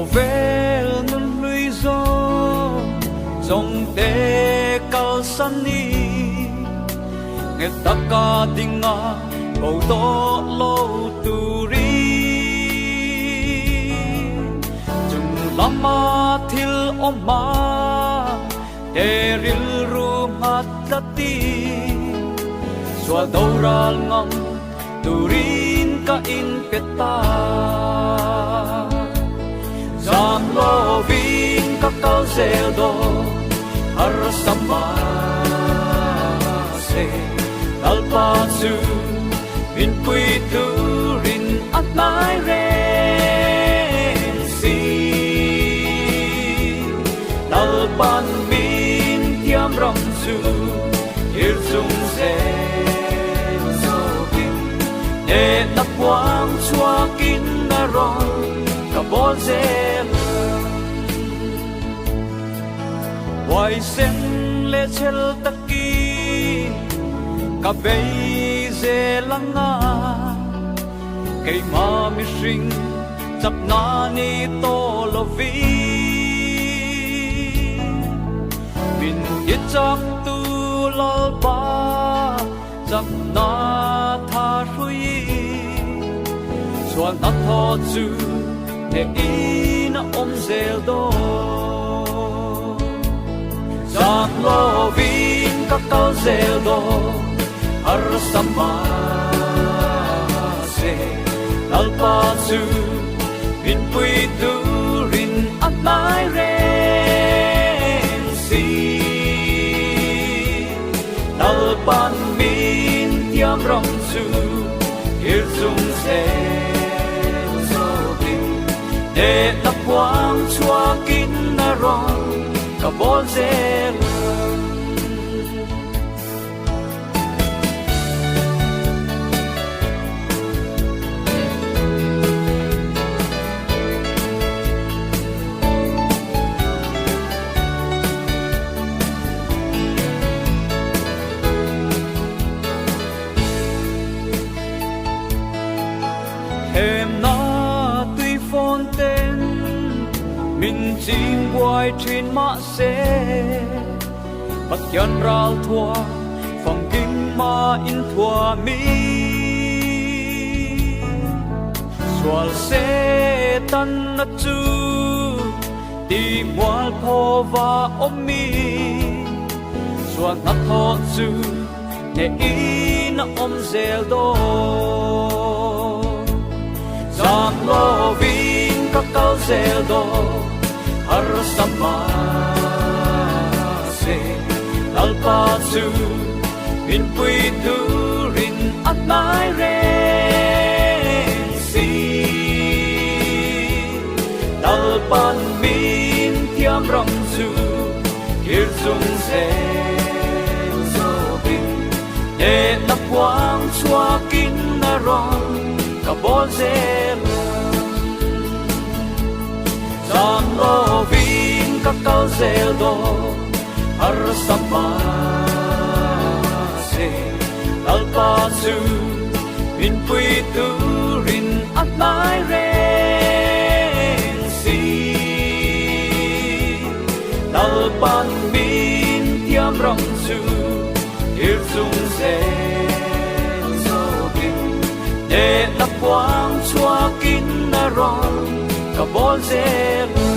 vel nun lui zo dòng te kal san ni nghe ta ca dinga bầu to lâu tu ri chung lama thil oma te ril ru mat lati xóa đâu ra ngam tu rin ka in peta Zam lo vin kakal zeldo Harasama se Alpasu Vin pui tu rin at nai ren si Dalpan min tiam ram su Ir sung se so kin E tak wang chua kin na rong Kabol zel Wai sen le chel taki Kabei zelanga Kay mami shing Chap na ni to lovi Min ichak tu lalpa Chap na tha shui Suan na tho chu Te ina zel do Zak lo vin kakal zel do Harasama se Lalpa su Vin pui tu rin at nai ren si Lalpan min tiam ram su Ir sung se để tập quang chua kín na rong cả bol zel Min chim quay trên mã xe Bắt chân rào thua Phòng kinh ma in thua mi Xoal xe tan na chu Đi mual po và ôm mi Xoal na thọ chu Nè y na ôm zel do Giang lo vin kakal zel do Harasama se Lalpa su Vin pui tu rin at nai ren si Dalpan min tiam ram su Kir sung se so bin E na quang chua kin na rong Kabol zel Zam lo vin kakal zel do Harasama se Lalpa su Vin pui tu rin at nai ren si Dalpan min tiam ram su Ir sung se so bin để na quang chua kin na rong Kabol zel